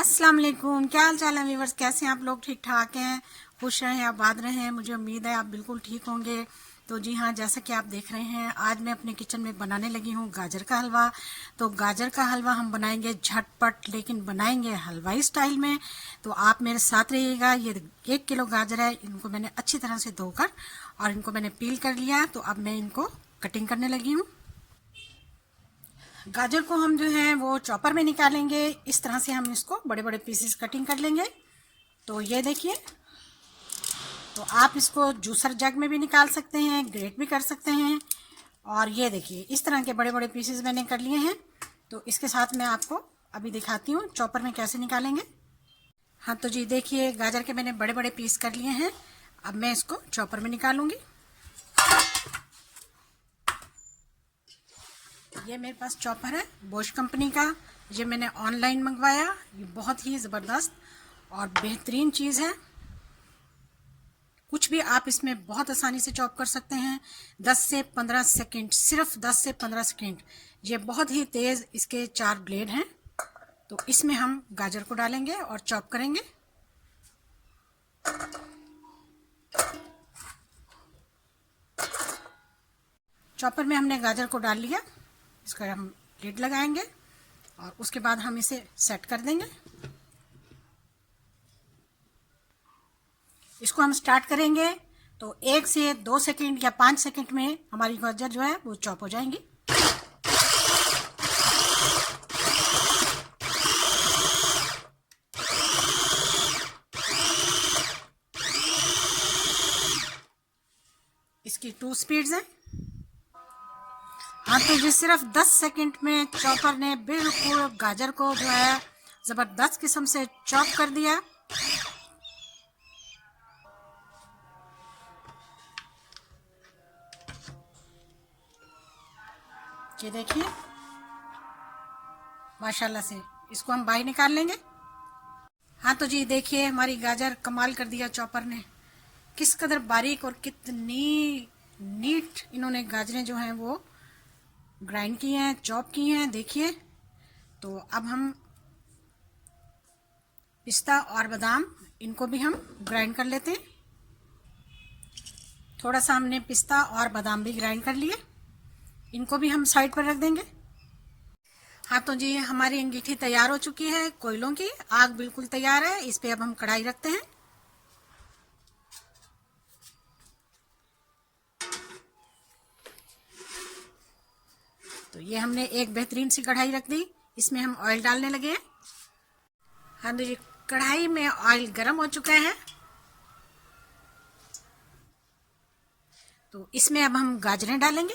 अस्सलाम वालेकुम, क्या हाल चाल है व्यूवर्स। कैसे हैं आप लोग? ठीक ठाक हैं, खुश रहें, आबाद रहें। मुझे उम्मीद है आप बिल्कुल ठीक होंगे। तो जी हाँ, जैसा कि आप देख रहे हैं, आज मैं अपने किचन में बनाने लगी हूँ गाजर का हलवा। तो गाजर का हलवा हम बनाएंगे झटपट, लेकिन बनाएंगे हलवाई स्टाइल में। तो आप मेरे साथ रहिएगा। ये 1 किलो गाजर है, इनको मैंने अच्छी तरह से धोकर और इनको मैंने पील कर लिया। तो अब मैं इनको कटिंग करने लगी हूँ। गाजर को हम जो है वो चॉपर में निकालेंगे। इस तरह से हम इसको बड़े बड़े पीसेस कटिंग कर लेंगे। तो ये देखिए, तो आप इसको जूसर जग में भी निकाल सकते हैं, ग्रेट भी कर सकते हैं। और ये देखिए, इस तरह के बड़े बड़े पीसेस मैंने कर लिए हैं। तो इसके साथ मैं आपको अभी दिखाती हूँ चॉपर में कैसे निकालेंगे। हाँ तो जी देखिए, गाजर के मैंने बड़े बड़े पीस कर लिए हैं। अब मैं इसको चॉपर में निकालूंगी। ये मेरे पास चॉपर है बोश कंपनी का। ये मैंने ऑनलाइन मंगवाया। ये बहुत ही ज़बरदस्त और बेहतरीन चीज़ है। कुछ भी आप इसमें बहुत आसानी से चॉप कर सकते हैं। 10 से 15 सेकंड, सिर्फ 10 से 15 सेकंड। ये बहुत ही तेज़ इसके 4 ब्लेड हैं। तो इसमें हम गाजर को डालेंगे और चॉप करेंगे। चॉपर में हमने गाजर को डाल लिया। इसका हम लिड लगाएंगे और उसके बाद हम इसे सेट कर देंगे। इसको हम स्टार्ट करेंगे तो 1 से 2 सेकंड या 5 सेकंड में हमारी गाजर जो है वो चॉप हो जाएंगी। इसकी 2 स्पीड्स हैं। हाँ तो जी सिर्फ 10 सेकंड में चॉपर ने बिल्कुल गाजर को जो है ज़बरदस्त किस्म से चॉप कर दिया। ये देखिए, माशाल्लाह से। इसको हम बाहर निकाल लेंगे। हाँ तो जी देखिए, हमारी गाजर कमाल कर दिया चॉपर ने। किस कदर बारीक और कितनी नीट इन्होंने गाजरें जो हैं वो ग्राइंड की हैं, चॉप की हैं। देखिए, तो अब हम पिस्ता और बादाम इनको भी हम ग्राइंड कर लेते हैं। थोड़ा सा हमने पिस्ता और बादाम भी ग्राइंड कर लिए। इनको भी हम साइड पर रख देंगे। हाँ तो जी, हमारी अंगीठी तैयार हो चुकी है कोयलों की। आग बिल्कुल तैयार है। इस पे अब हम कढ़ाई रखते हैं। तो ये हमने एक बेहतरीन सी कढ़ाई रख दी। इसमें हम ऑयल डालने लगे हैं। हाँ तो जी, कढ़ाई में ऑयल गर्म हो चुका है। तो इसमें अब हम गाजरें डालेंगे।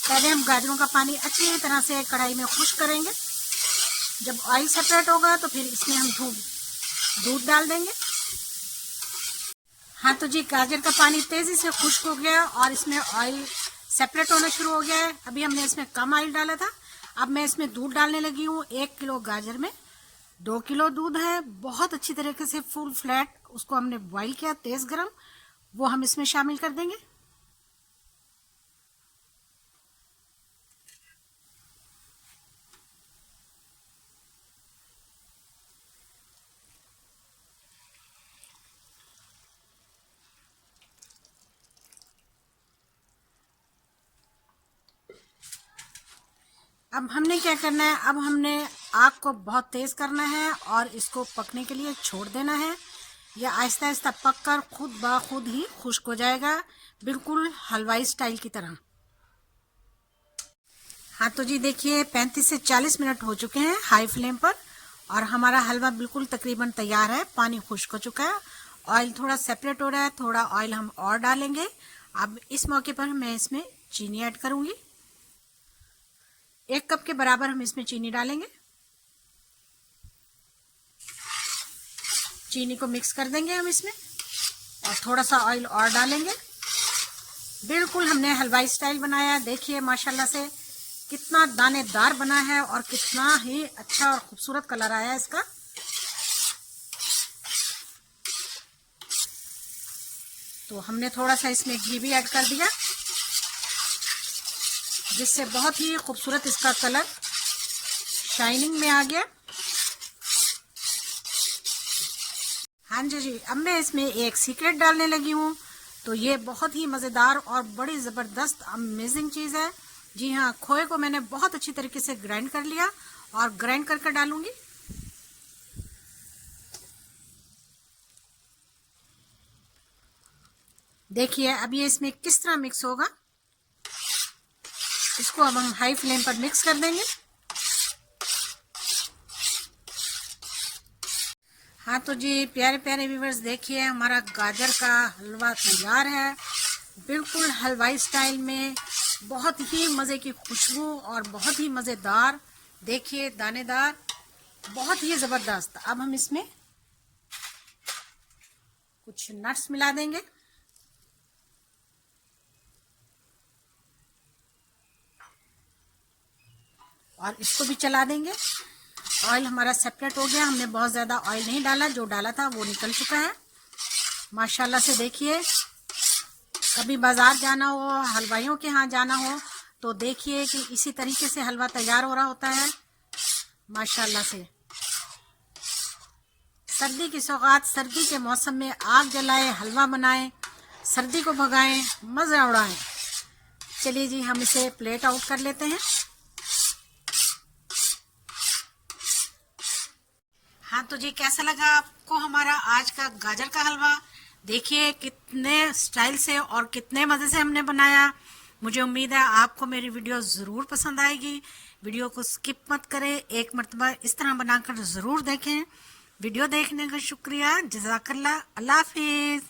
पहले हम गाजरों का पानी अच्छी तरह से कढ़ाई में खुश्क करेंगे। जब ऑयल सेपरेट होगा तो फिर इसमें हम दूध डाल देंगे। हाँ तो जी, गाजर का पानी तेजी से खुश्क हो गया और इसमें ऑयल सेपरेट होना शुरू हो गया है। अभी हमने इसमें कम ऑयल डाला था। अब मैं इसमें दूध डालने लगी हूँ। 1 किलो गाजर में 2 किलो दूध है। बहुत अच्छी तरीके से फुल फ्लैट उसको हमने बॉईल किया, तेज गरम। वो हम इसमें शामिल कर देंगे। अब हमने क्या करना है, अब हमने आग को बहुत तेज करना है और इसको पकने के लिए छोड़ देना है। यह आहिस्ता आहिस्ता पककर खुद ब खुद ही खुश्क हो जाएगा, बिल्कुल हलवाई स्टाइल की तरह। हाँ तो जी देखिए, 35 से 40 मिनट हो चुके हैं हाई फ्लेम पर और हमारा हलवा बिल्कुल तकरीबन तैयार है। पानी खुश्क हो चुका है, ऑयल थोड़ा सेपरेट हो रहा है। थोड़ा ऑयल हम और डालेंगे। अब इस मौके पर मैं इसमें चीनी ऐड करूंगी। 1 कप के बराबर हम इसमें चीनी डालेंगे। चीनी को मिक्स कर देंगे हम इसमें और थोड़ा सा ऑयल और डालेंगे। बिल्कुल हमने हलवाई स्टाइल बनाया है। देखिए माशाल्लाह से कितना दानेदार बना है और कितना ही अच्छा और खूबसूरत कलर आया है इसका। तो हमने थोड़ा सा इसमें घी भी ऐड कर दिया, जिससे बहुत ही खूबसूरत इसका कलर शाइनिंग में आ गया। हाँ जी, अब मैं इसमें एक सीक्रेट डालने लगी हूँ। तो ये बहुत ही मज़ेदार और बड़ी ज़बरदस्त अमेजिंग चीज़ है। जी हाँ, खोए को मैंने बहुत अच्छी तरीके से ग्राइंड कर लिया और ग्राइंड कर डालूंगी। देखिए अब ये इसमें किस तरह मिक्स होगा। इसको अब हम हाई फ्लेम पर मिक्स कर देंगे। हाँ तो जी प्यारे प्यारे व्यूवर्स, देखिए हमारा गाजर का हलवा तैयार है, बिल्कुल हलवाई स्टाइल में, बहुत ही मज़े की खुशबू और बहुत ही मज़ेदार। देखिए दानेदार, बहुत ही ज़बरदस्त। अब हम इसमें कुछ नट्स मिला देंगे। और इसको भी चला देंगे। ऑयल हमारा सेपरेट हो गया, हमने बहुत ज़्यादा ऑयल नहीं डाला, जो डाला था वो निकल चुका है माशाल्लाह से। देखिए कभी बाज़ार जाना हो, हलवाइयों के यहाँ जाना हो, तो देखिए कि इसी तरीके से हलवा तैयार हो रहा होता है माशाल्लाह से। सर्दी की सौगात, सर्दी के मौसम में आग जलाएं, हलवा बनाएं, सर्दी को भगाएं, मज़ा उड़ाएं। चलिए जी हम इसे प्लेट आउट कर लेते हैं। हाँ तो जी कैसा लगा आपको हमारा आज का गाजर का हलवा। देखिए कितने स्टाइल से और कितने मज़े से हमने बनाया। मुझे उम्मीद है आपको मेरी वीडियो ज़रूर पसंद आएगी। वीडियो को स्किप मत करें, एक मरतबा इस तरह बनाकर ज़रूर देखें। वीडियो देखने का शुक्रिया, जज़ाकल्लाह, अल्लाह हाफिज़।